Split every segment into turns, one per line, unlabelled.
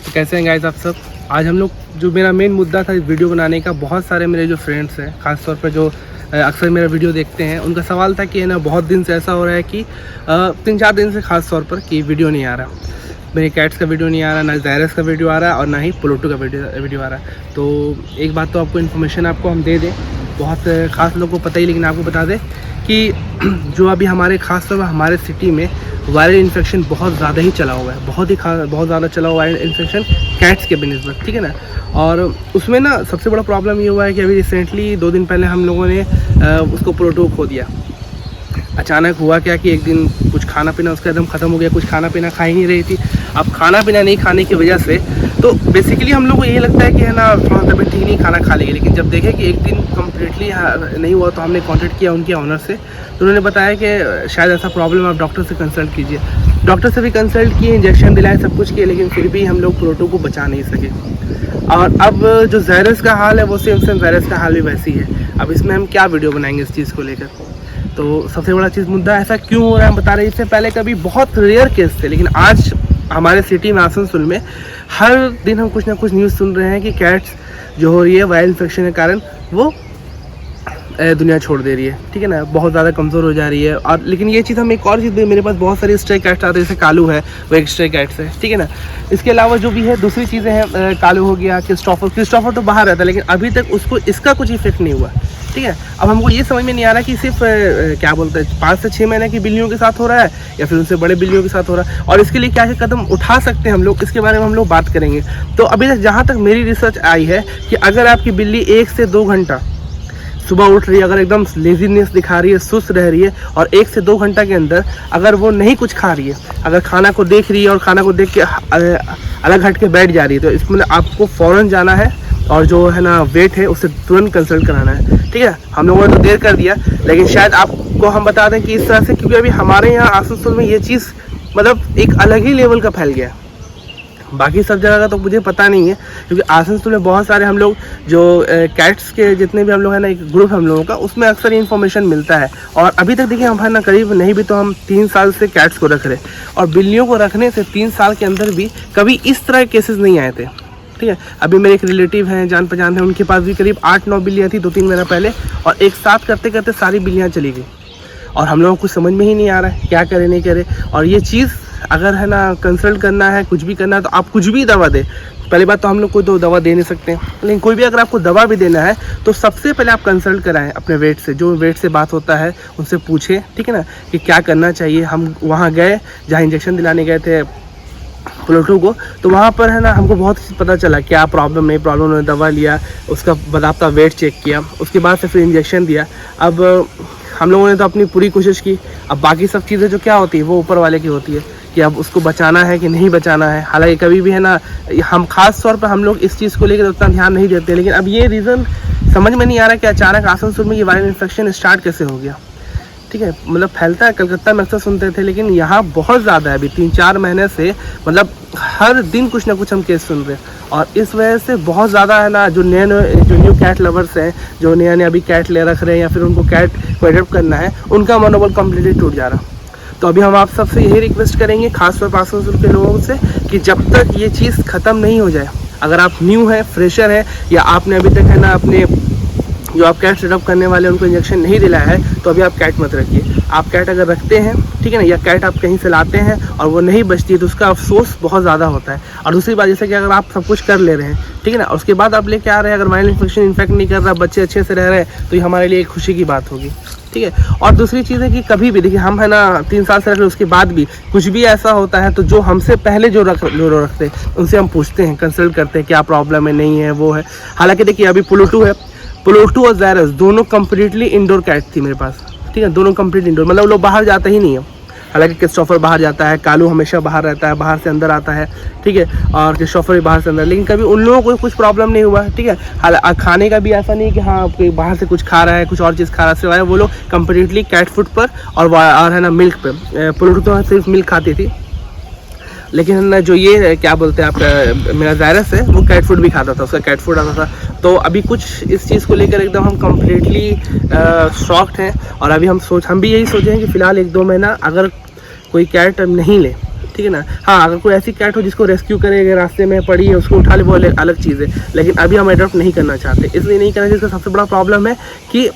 तो कैसे हैं गाइस आप सब। आज हम लोग जो मेरा मेन मुद्दा था इस वीडियो बनाने का, बहुत सारे मेरे जो फ्रेंड्स हैं ख़ासतौर पर जो अक्सर मेरा वीडियो देखते हैं, उनका सवाल था कि है ना बहुत दिन से ऐसा हो रहा है कि 3-4 दिन से ख़ास तौर पर कि वीडियो नहीं आ रहा, मेरे कैट्स का वीडियो नहीं आ रहा, ना ज़ायरस का वीडियो आ रहा है और ना ही प्लूटो का वीडियो आ रहा है। तो एक बात तो आपको इन्फॉर्मेशन आपको हम दे दें, बहुत ख़ास लोगों को पता ही, लेकिन आपको बता दें कि जो अभी हमारे ख़ास तौर पर हमारे सिटी में वायरल इन्फेक्शन बहुत ज़्यादा ही चला हुआ है, बहुत ज़्यादा चला हुआ है इन्फेक्शन कैट्स के बिनस्बत, ठीक है ना। और उसमें ना सबसे बड़ा प्रॉब्लम ये हुआ है कि अभी रिसेंटली 2 दिन पहले हम लोगों ने उसको प्लूटो खो दिया। अचानक हुआ क्या कि एक दिन कुछ खाना पीना उसका एकदम ख़त्म हो गया, कुछ खाना पीना खा ही नहीं रही थी। अब खाना पीना नहीं खाने की वजह से तो बेसिकली हम लोग को यही लगता है कि है ना थोड़ा तबीयत ठीक नहीं, खाना खा लेगी, लेकिन जब देखें कि एक दिन कम्प्लीटली नहीं हुआ तो हमने कांटेक्ट किया उनके ऑनर से, तो उन्होंने बताया कि शायद ऐसा प्रॉब्लम, आप डॉक्टर से कंसल्ट कीजिए। डॉक्टर से भी कंसल्ट किए, इंजेक्शन दिलाए, सब कुछ किए, लेकिन फिर भी हम लोग प्लूटो को बचा नहीं सके। और अब जो ज़ायरस का हाल है वो सेम ज़ायरस का हाल भी वैसी है। अब इसमें हम क्या वीडियो बनाएंगे इस चीज़ को लेकर। तो सबसे बड़ा चीज़ मुद्दा ऐसा क्यों हो रहा है हम बता रहे हैं। इससे पहले कभी बहुत रेयर केस थे, लेकिन आज हमारे सिटी में आसनसोल में हर दिन हम कुछ ना कुछ न्यूज़ सुन रहे हैं कि कैट्स जो हो रही है वायरल इन्फेक्शन के कारण वो दुनिया छोड़ दे रही है, ठीक है ना, बहुत ज़्यादा कमज़ोर हो जा रही है। और लेकिन ये चीज़ हम एक और चीज़ भी, मेरे पास बहुत सारे स्ट्रे कैट्स आते हैं, जैसे कालू है, वो एक स्ट्रे कैट्स है, ठीक है ना। इसके अलावा जो भी है दूसरी चीज़ें हैं, कालू हो गया, क्रिस्टोफर तो बाहर रहता है, लेकिन अभी तक उसको इसका कुछ इफेक्ट नहीं हुआ, ठीक है। अब हमको ये समझ में नहीं आ रहा कि सिर्फ क्या बोलते हैं 5 से 6 महीने की बिल्लियों के साथ हो रहा है या फिर उनसे बड़े बिल्लियों के साथ हो रहा है, और इसके लिए क्या क्या कदम उठा सकते हैं हम लोग, इसके बारे में हम लोग बात करेंगे। तो अभी तक जहाँ तक मेरी रिसर्च आई है कि अगर आपकी बिल्ली 1 से 2 घंटा सुबह उठ रही है, अगर एकदम लेजीनेस दिखा रही है, सुस्त रह रही है, और 1 से 2 घंटा के अंदर अगर वो नहीं कुछ खा रही है, अगर खाना को देख रही है और खाना को देख के अलग हट के बैठ जा रही है, तो इसमें आपको फ़ौरन जाना है और जो है ना वेट है उससे तुरंत कंसल्ट कराना है, ठीक है। हम लोगों ने तो देर कर दिया, लेकिन शायद आपको हम बता दें कि इस तरह से, क्योंकि अभी हमारे यहाँ आसनसोल में ये चीज़ मतलब एक अलग ही लेवल का फैल गया। बाकी सब जगह का तो मुझे पता नहीं है, क्योंकि आसनसोल में बहुत सारे हम लोग जो कैट्स के जितने भी हम लोग हैं ना, एक ग्रुप हम लोगों का, उसमें अक्सर इन्फॉर्मेशन मिलता है। और अभी तक देखिए हम है ना करीब नहीं भी तो हम 3 साल से कैट्स को रख रहे, और बिल्लियों को रखने से 3 साल के अंदर भी कभी इस तरह के केसेस नहीं आए थे, ठीक है। अभी मेरे एक रिलेटिव हैं, जान पहचान है, उनके पास भी करीब 8-9 बिल्लियाँ थी 2-3 महीना पहले, और एक साथ करते करते सारी बिल्लियाँ चली गई, और हम लोगों को कुछ समझ में ही नहीं आ रहा है क्या करे नहीं करे। और ये चीज़ अगर है ना कंसल्ट करना है, कुछ भी करना है, तो आप कुछ भी दवा दे, पहली बात तो हम लोग कोई तो दवा दे नहीं सकते हैं, लेकिन कोई भी अगर आपको दवा भी देना है तो सबसे पहले आप कंसल्ट कराएं अपने वेट से, जो वेट से बात होता है उनसे पूछें, ठीक है ना, कि क्या करना चाहिए। हम वहाँ गए जहाँ इंजेक्शन दिलाने गए थे प्लूटो को, तो वहाँ पर है ना हमको बहुत पता चला क्या प्रॉब्लम नहीं प्रॉब्लम, उन्होंने दवा लिया, उसका बाकायदा वेट चेक किया, उसके बाद से फिर इंजेक्शन दिया। अब हम लोगों ने तो अपनी पूरी कोशिश की, अब बाकी सब चीज़ें जो क्या होती है वो ऊपर वाले की होती है कि अब उसको बचाना है कि नहीं बचाना है। हालांकि कभी भी है ना हम खास तौर पर हम लोग इस चीज़ को लेकर उतना ध्यान नहीं देते, लेकिन अब ये रीज़न समझ में नहीं आ रहा कि अचानक आसनसोल में ये वायरल इन्फेक्शन स्टार्ट कैसे हो गया, ठीक है। मतलब फैलता है, कलकत्ता में अक्सर सुनते थे, लेकिन यहाँ बहुत ज़्यादा है अभी 3-4 महीने से, मतलब हर दिन कुछ ना कुछ हम केस सुन रहे हैं। और इस वजह से बहुत ज़्यादा है ना जो न्यू कैट लवर्स हैं, जो नया अभी कैट ले रख रहे हैं या फिर उनको कैट को एडॉप्ट करना है, उनका मनोबल कम्प्लीटली टूट जा रहा। तो अभी हम आप सबसे यही रिक्वेस्ट करेंगे, खासतौर पर आसनसोल के लोगों से, कि जब तक ये चीज़ ख़त्म नहीं हो जाए, अगर आप न्यू हैं, फ्रेशर हैं, या आपने अभी तक है ना अपने जो आप कैट सेटअप करने वाले उनको इंजेक्शन नहीं दिलाया है, तो अभी आप कैट मत रखिए। आप कैट अगर रखते हैं, ठीक है ना, या कैट आप कहीं से लाते हैं और वो नहीं बचती है, तो उसका अफसोस बहुत ज़्यादा होता है। और दूसरी बात, जैसे कि अगर आप सब कुछ कर ले रहे हैं, ठीक है ना, और उसके बाद आप लेके आ रहे हैं, अगर वायरल इन्फेक्शन इन्फेक्ट नहीं कर रहा, बच्चे अच्छे से रह रहे हैं, तो ये हमारे लिए एक खुशी की बात होगी, ठीक है। और दूसरी चीज़ है कि कभी भी देखिए हम है ना 3 साल से रख रहे, उसके बाद भी कुछ भी ऐसा होता है तो जो हमसे पहले जो रखते हैं उनसे हम पूछते हैं, कंसल्ट करते हैं क्या प्रॉब्लम है, नहीं है, वो है। हालांकि देखिए अभी प्लूटो है, प्लूटो और ज़ायरस दोनों कम्प्लीटली इंडोर कैट थी मेरे पास, ठीक है, दोनों कंप्लीट इंडोर, मतलब लोग बाहर जाते ही नहीं है। हालांकि क्रिस्टोफर बाहर जाता है, कालू हमेशा बाहर रहता है, बाहर से अंदर आता है, ठीक है, और क्रिस्टोफर भी बाहर से अंदर, लेकिन कभी उन लोगों को कुछ प्रॉब्लम नहीं हुआ, ठीक है। खाने का भी ऐसा नहीं कि हाँ कोई बाहर से कुछ खा रहा है, कुछ और चीज़ खा रहा है, सिवाय वो लोग कम्प्लीटली कैट फूड पर और है ना मिल्क पे। प्लूटो तो सिर्फ मिल्क खाती थी, लेकिन जो ये क्या बोलते हैं आप मेरा ज़ायरस है, वो कैट फूड भी खाता था, उसका कैट फूड आता था। तो अभी कुछ इस चीज़ को लेकर एकदम हम कम्प्लीटली शॉक्ड हैं, और अभी हम भी यही सोचे हैं कि फ़िलहाल 1-2 महीना अगर कोई कैट नहीं ले, ठीक है ना। हाँ, अगर कोई ऐसी कैट हो जिसको रेस्क्यू करे, रास्ते में पड़ी है उसको उठा ले, वो अलग चीज़ है, लेकिन अभी हम अडॉप्ट नहीं करना चाहते। इसलिए नहीं करना, जिसका सबसे बड़ा प्रॉब्लम है कि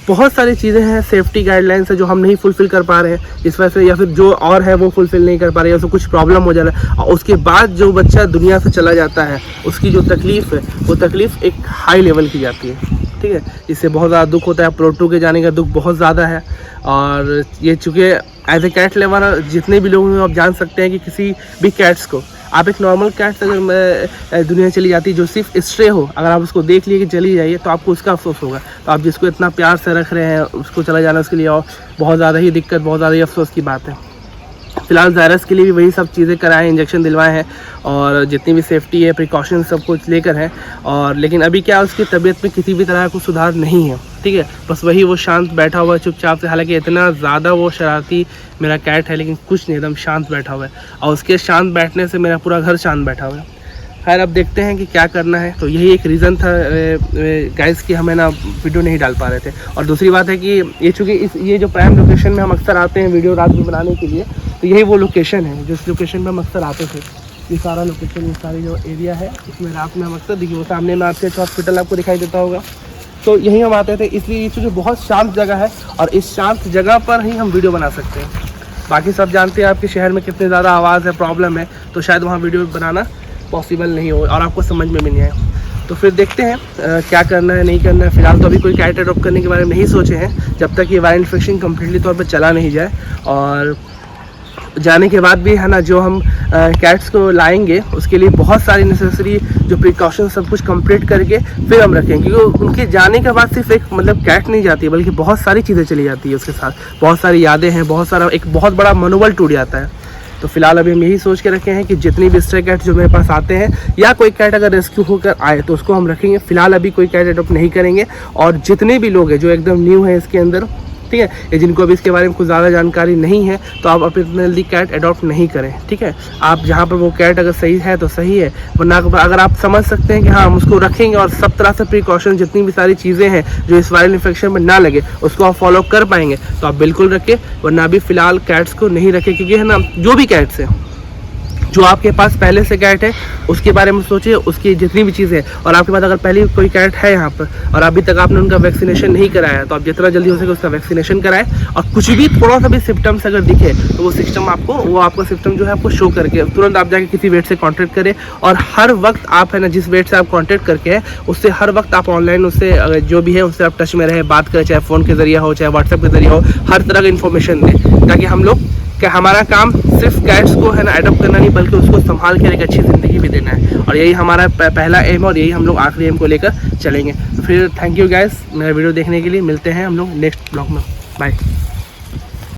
बहुत सारी चीज़ें हैं, सेफ्टी गाइडलाइंस है जो हम नहीं फुलफ़िल कर पा रहे हैं इस वजह से, या फिर जो और है वो फुलफ़िल नहीं कर पा रहे हैं, या फिर कुछ प्रॉब्लम हो जा रहा है, और उसके बाद जो बच्चा दुनिया से चला जाता है उसकी जो तकलीफ़ है वो तकलीफ़ एक हाई लेवल की जाती है, ठीक है। इससे बहुत ज़्यादा दुख होता है। प्रोटो के जाने का दुख बहुत ज़्यादा है। और ये चूँकि एज ए कैट लवर जितने भी लोग हैं आप जान सकते हैं कि किसी भी कैट्स को, आप एक नॉर्मल कैट अगर दुनिया चली जाती है जो सिर्फ स्ट्रे हो, अगर आप उसको देख लिए कि चली जाइए तो आपको उसका अफसोस होगा। तो आप जिसको इतना प्यार से रख रहे हैं उसको चला जाना उसके लिए और बहुत ज़्यादा ही दिक्कत, बहुत ज़्यादा ही अफसोस की बात है। फ़िलहाल ज़ायरस के लिए भी वही सब चीज़ें कराएं, इंजेक्शन दिलवाए हैं और जितनी भी सेफ्टी है, प्रिकॉशन सब कुछ लेकर हैं। और लेकिन अभी क्या, उसकी तबीयत में किसी भी तरह का सुधार नहीं है, ठीक है। बस वही वो शांत बैठा हुआ है चुपचाप से, हालांकि इतना ज़्यादा वो शरारती मेरा कैट है, लेकिन कुछ नहीं, एकदम शांत बैठा हुआ है। और उसके शांत बैठने से मेरा पूरा घर शांत बैठा हुआ है। खैर, अब देखते हैं कि क्या करना है। तो यही एक रीज़न था गाइस कि हमें ना वीडियो नहीं डाल पा रहे थे। और दूसरी बात है कि ये चूँकि ये जो प्राइम लोकेशन में हम अक्सर आते हैं वीडियो रात में बनाने के लिए, तो यही वो लोकेशन है जिस लोकेशन पर हम अक्सर आते थे। ये सारा लोकेशन, ये सारी जो एरिया है इसमें रात में हम अक्सर, देखिए वो सामने में आपके हॉस्पिटल आपको दिखाई देता होगा, तो यहीं हम आते थे। इसलिए ये चूँकि बहुत शांत जगह है और इस शांत जगह पर ही हम वीडियो बना सकते हैं। बाकी सब जानते हैं आपके शहर में कितनी ज़्यादा आवाज़ है, प्रॉब्लम है, तो शायद वहाँ वीडियो बनाना पॉसिबल नहीं हो और आपको समझ में भी नहीं आए। तो फिर देखते हैं क्या करना है, नहीं करना है। फिलहाल तो अभी कोई कैट अडॉप्ट करने के बारे में नहीं सोचे हैं जब तक ये वायरल इन्फेक्शन कम्प्लीटली तौर पर चला नहीं जाए। और जाने के बाद भी है ना, जो हम कैट्स को लाएंगे उसके लिए बहुत सारी नेसेसरी जो प्रिकॉशन सब कुछ कंप्लीट करके फिर हम रखेंगे, क्योंकि उनके जाने के बाद सिर्फ एक मतलब कैट नहीं जाती है, बल्कि बहुत सारी चीज़ें चली जाती है उसके साथ, बहुत सारी यादें हैं, बहुत सारा एक बहुत बड़ा मनोबल टूट जाता है। तो फिलहाल अभी हम यही सोच के रखे हैं कि जितनी भी स्ट्रे कैट्स जो मेरे पास आते हैं या कोई कैट अगर रेस्क्यू होकर आए तो उसको हम रखेंगे। फिलहाल अभी कोई कैट अडॉप्ट नहीं करेंगे। और जितने भी लोग हैं जो एकदम न्यू है इसके अंदर, ठीक है, ये जिनको अभी इसके बारे में कुछ ज़्यादा जानकारी नहीं है, तो आप अपने जल्दी कैट अडॉप्ट नहीं करें, ठीक है। आप जहाँ पर वो कैट अगर सही है तो सही है, वरना अगर आप समझ सकते हैं कि हाँ हम उसको रखेंगे और सब तरह से प्रिकॉशन जितनी भी सारी चीज़ें हैं जो इस वायरल इन्फेक्शन में ना लगे उसको आप फॉलो कर पाएंगे तो आप बिल्कुल रखें, वरना अभी फ़िलहाल कैट्स को नहीं रखें। क्योंकि है ना, जो भी कैट्स हैं, जो आपके पास पहले से कैट है उसके बारे में सोचिए, उसकी जितनी भी चीज़ें, और आपके पास अगर पहले कोई कैट है यहाँ पर और अभी तक आपने उनका वैक्सीनेशन नहीं कराया, तो आप जितना जल्दी हो सके उसका वैक्सीनेशन कराएं। और कुछ भी थोड़ा सा भी सिम्टम्स अगर दिखे तो वो आपको सिम्टम जो है आपको शो करके तुरंत आप जाके किसी वेट से कॉन्टैक्ट करें। और हर वक्त आप है ना, जिस वेट से आप कॉन्टैक्ट करके हैं उससे हर वक्त आप ऑनलाइन उससे जो भी है उससे आप टच में रहे, बात करें, चाहे फ़ोन के ज़रिए हो चाहे व्हाट्सएप के ज़रिए हो, हर तरह की इन्फॉर्मेशन दें, ताकि हम लोग क्या, हमारा काम सिर्फ कैट्स को है ना अडॉप्ट करना नहीं, बल्कि उसको संभाल के एक अच्छी ज़िंदगी भी देना है। और यही हमारा पहला एम और यही हम लोग आखिरी एम को लेकर चलेंगे। तो फिर थैंक यू गाइस मेरा वीडियो देखने के लिए। मिलते हैं हम लोग नेक्स्ट ब्लॉग में। बाय।